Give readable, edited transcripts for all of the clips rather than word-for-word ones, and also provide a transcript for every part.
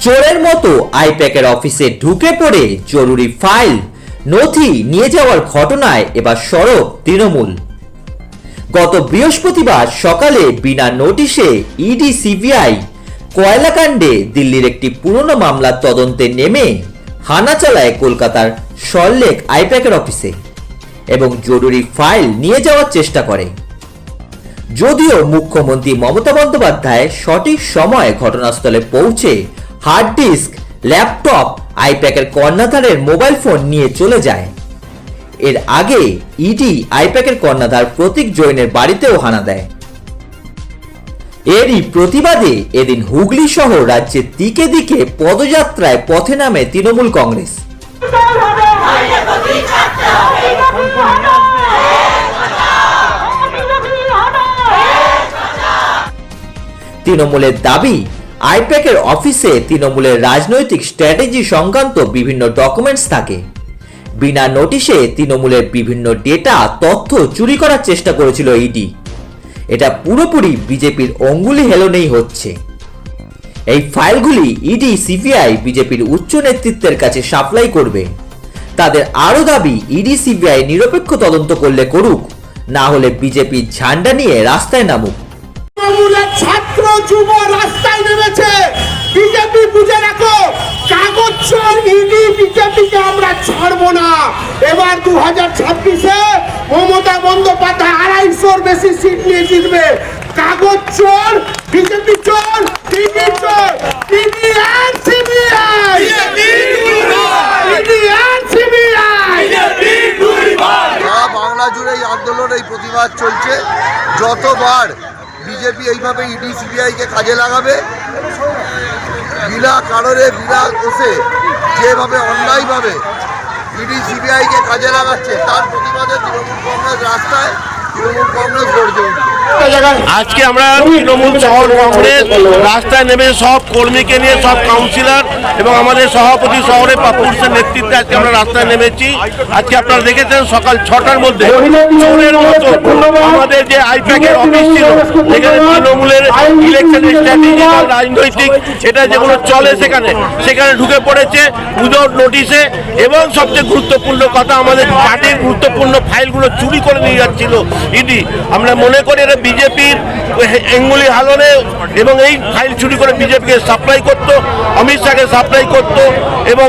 চোরের মতো আইপ্যাকের অফিসে ঢুকে পড়ে জরুরি ফাইল নথি নিয়ে যাওয়ার ঘটনায় এবার সরব তৃণমূল। গত বৃহস্পতিবার সকালে বিনা নোটিশে ইডি সিবিআই কয়লাকাণ্ডে দিল্লির একটি পুরনো মামলার তদন্তে নেমে হানা চালায় কলকাতার সল্টলেক আইপ্যাকের অফিসে এবং জরুরি ফাইল নিয়ে যাওয়ার চেষ্টা করে। যদিও মুখ্যমন্ত্রী মমতা বন্দ্যোপাধ্যায় সঠিক সময়ে ঘটনাস্থলে পৌঁছে হার্ড ডিস্ক, ল্যাপটপ, আইপ্যাকের কর্ণধারের মোবাইল ফোন নিয়ে চলে যায়। এর আগে ইডি আইপ্যাকের কর্ণধার প্রতীক জৈনের বাড়িতেও হানা দেয়। এরই প্রতিবাদে এদিন হুগলি সহ রাজ্যের দিকে দিকে পদযাত্রায় পথে নামে তৃণমূল কংগ্রেস। তৃণমূলের দাবি, আইপ্যাকের অফিসে তৃণমূলের রাজনৈতিক স্ট্র্যাটেজি সংক্রান্ত বিভিন্ন ডকুমেন্টস থাকে। বিনা নোটিশে তৃণমূলের বিভিন্ন ডেটা, তথ্য চুরি করার চেষ্টা করেছিল ইডি। এটা পুরোপুরি বিজেপির অঙ্গুলি হেলনেই হচ্ছে। এই ফাইলগুলি ইডি সিবিআই বিজেপির উচ্চ নেতৃত্বের কাছে সাপ্লাই করবে। তাদের আরও দাবি, ইডি সিবিআই নিরপেক্ষ তদন্ত করলে করুক, না হলে বিজেপির ঝান্ডা নিয়ে রাস্তায় নামুক। ছাত্র যুব রাস্তায় নেমেছে। বিজেপি বুঝে রাখো, কাগজ চোর ইডি বিজেপিকে আমরা ছাড়বো না। এবার 2026-এ মমতা বন্দ্যোপাধ্যায় 250-র বেশি সিট নিয়ে জিতবে। কাগজ চোর, বিজেপি চোর, ইডি চোর, ইডি আর সিবিআই, ইডি আর সিবিআই। সারা বাংলা জুড়ে এই আন্দোলন, এই প্রতিবাদ চলছে। যতবার বিজেপি এইভাবে ইডি সিবিআইকে কাজে লাগাবে, বিনা কারণে, বিনা দোষে যেভাবে অন্যায়ভাবে ইডি সিবিআইকে কাজে লাগাচ্ছে, তার প্রতিবাদে তৃণমূল কংগ্রেস রাস্তায়, তৃণমূল কংগ্রেস গড়ে উঠবে। আজকে আমরা তৃণমূল শহর কংগ্রেস রাস্তায় নেমে সব কর্মীকে নিয়ে, সব কাউন্সিলর এবং আমাদের সভাপতি শহরে পাপুরসের নেতৃত্বে আজকে আমরা রাস্তায় নেমেছি। আজকে আপনারা দেখেছেন সকাল 6টার মধ্যে চোরের মতো আমাদের যে আইপ্যাকের অফিস ছিল, যেখানে তৃণমূলের ইলেকশনের স্ট্র্যাটেজি, রাজনৈতিক এটা যেগুলো চলে সেখানে ঢুকে পড়েছে উইদাউট নোটিশে। এবং সবচেয়ে গুরুত্বপূর্ণ কথা, আমাদের পার্টির গুরুত্বপূর্ণ ফাইলগুলো চুরি করে নিয়ে যাচ্ছিল ইডি। আমরা মনে করি এটা বিজেপির অঙ্গুলি হালনে, এবং এই ফাইল চুরি করে বিজেপিকে সাপ্লাই করতো, অমিত শাহকে সাপ্লাই করতো এবং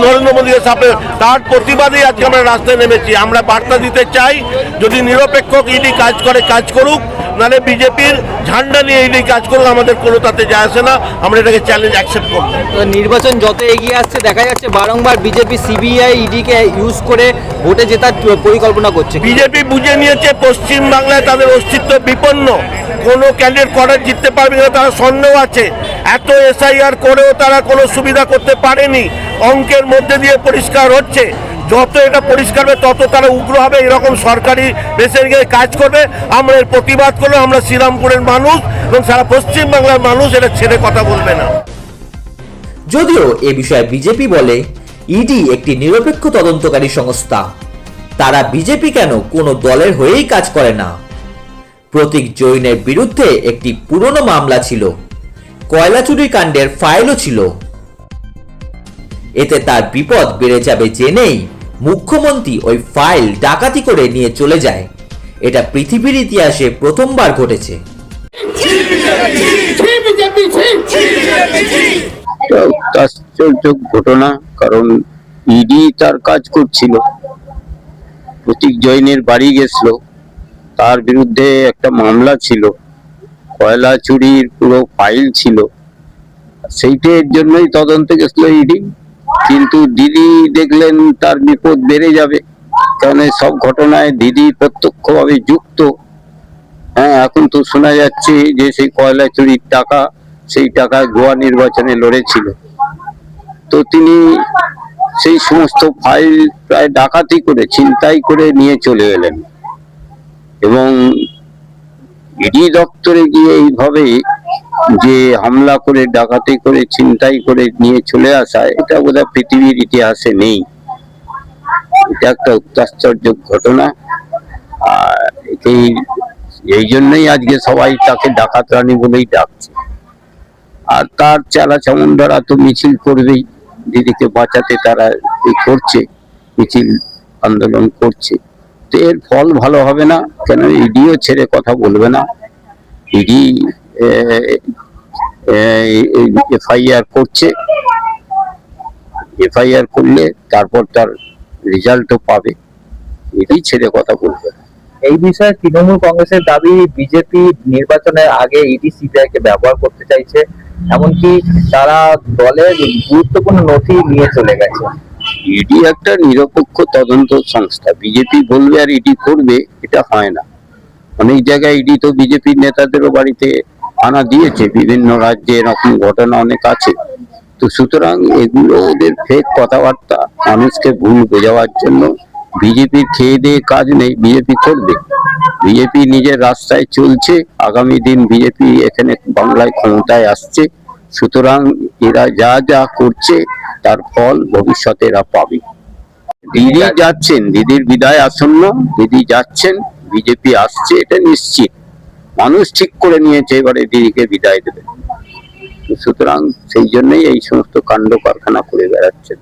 নরেন্দ্র মোদীকে সাপ্লাই। তার প্রতিবাদেই আজকে আমরা রাস্তায় নেমেছি। আমরা বার্তা দিতে চাই, যদি নিরপেক্ষ ইডি কাজ করে কাজ করুক, নাহলে বিজেপির ঝান্ডা নিয়ে ইডি কাজ করুক, আমাদের কোনো তাতে যায় আসে না। আমরা এটাকে চ্যালেঞ্জ অ্যাকসেপ্ট করব। নির্বাচন যত এগিয়ে আসছে দেখা যাচ্ছে বারংবার বিজেপি সিবিআই ইডিকে ইউজ করে ভোটে জেতার পরিকল্পনা করছে। বিজেপি বুঝে নিয়েছে পশ্চিম বাংলায় তাদের অস্তিত্ব বিপন্ন, কোনো ক্যান্ডিডেট করে জিততে পারবে না, তারা সন্দেহ আছে। এত এসআইআর করেও তারা কোনো সুবিধা করতে পারেনি। অঙ্কের মধ্যে দিয়ে পরিষ্কার হচ্ছে, যত এটা পরিষ্কার হবে তত তারা উগ্র হবে, এরকম সরকারি বেসরকারি কাজ করবে। আমরা এর প্রতিবাদ করলে আমরা শ্রীরামপুরের মানুষ এবং সারা পশ্চিম বাংলার মানুষ এটা ছেড়ে কথা বলবে না। যদিও এ বিষয়ে বিজেপি বলে, ইডি একটি নিরপেক্ষ তদন্তকারী সংস্থা, তারা বিজেপি কেন কোনো দলের হয়েই কাজ করে না। প্রতীক জৈনের বিরুদ্ধে একটি পুরনো মামলা ছিল, কয়লা চুরি কাণ্ডের ফাইলও ছিল। এতে তার বিপদ বেড়ে যাবে জেনেই মুখ্যমন্ত্রী ওই ফাইল ডাকাতি করে নিয়ে চলে যায়। এটা পৃথিবীর ইতিহাসে প্রথমবার ঘটেছে। আশ্চর্য ঘটনা, কারণ ইডি তার কাজ করছিল, প্রতীক জৈনের বাড়ি গেছিল, তার বিরুদ্ধে একটা মামলা ছিল, কয়লা চুরির পুরো ফাইল ছিল, সেইটার জন্যই তদন্তে গেছিল ইডি। কিন্তু দিদি দেখলেন তার বিপদ বেড়ে যাবে, কারণ সব ঘটনায় দিদি প্রত্যক্ষভাবে যুক্ত। হ্যাঁ, এখন তো শোনা যাচ্ছে যে সেই কয়লা চুরির টাকা, সেই টাকায় গোয়া নির্বাচনে লড়েছিল। তো তিনি সেই সমস্ত ফাইল প্রায় ডাকাতি করে, ছিনতাই করে নিয়ে চলে এলেন। এবং ইডি দপ্তরে গিয়ে এইভাবে যে হামলা করে, ডাকাতি করে, ছিনতাই করে নিয়ে চলে আসা, এটা বোধহয় পৃথিবীর ইতিহাসে নেই। এটা একটা অত্যাশ্চর্য ঘটনা। আর এই জন্যই আজকে সবাই তাকে ডাকাত রানী বলেই ডাকছে। আর তার চালা চামুন্ডারা তো মিছিল করবেই, দিদিকে বাঁচাতে তারা করছে, মিছিল আন্দোলন করছে। তো এর ফল ভালো হবে না, কেন ইডিও ছেড়ে কথা বলবে না। ইডি এফআইআর করছে, এফআইআর করলে তারপর তার রেজাল্টও পাবে, ইডি ছেড়ে কথা বলবে না। এই বিষয়ে তৃণমূল কংগ্রেসের দাবি বিজেপি নির্বাচনের আগে ইডি সিবিআই কে ব্যবহার করতে চাইছে, এমনকি তারা দলের গুরুত্বপূর্ণ নথি নিয়ে চলে গেছে। ইডি একটা নিরপেক্ষ তদন্ত সংস্থা, বিজেপি বলবে আর ইডি করবে, এটা হয় না। অনেক জায়গায় ইডি তো বিজেপির নেতাদেরও বাড়িতে আনা দিয়েছে, বিভিন্ন রাজ্যে এরকম ঘটনা অনেক আছে। তো সুতরাং এগুলো ওদের ফেক কথাবার্তা, মানুষকে ভুল বোঝাবার জন্য। বিজেপির খেয়ে দিয়ে কাজ নেই, বিজেপি করবে। বিজেপি নিজের রাস্তায় চলছে, আগামী দিন বিজেপি এখানে বাংলায় ক্ষমতায় আসছে। সুতরাং এরা যা যা করছে তার ফল ভবিষ্যতে এরা পাবে। দিদি যাচ্ছেন, দিদির বিদায় আসন্ন, দিদি যাচ্ছেন, বিজেপি আসছে, এটা নিশ্চিত। মানুষ ঠিক করে নিয়েছে এবারে দিদিকে বিদায় দেবে। সুতরাং সেই জন্যই এই সমস্ত কাণ্ড কারখানা করে বেড়াচ্ছেন।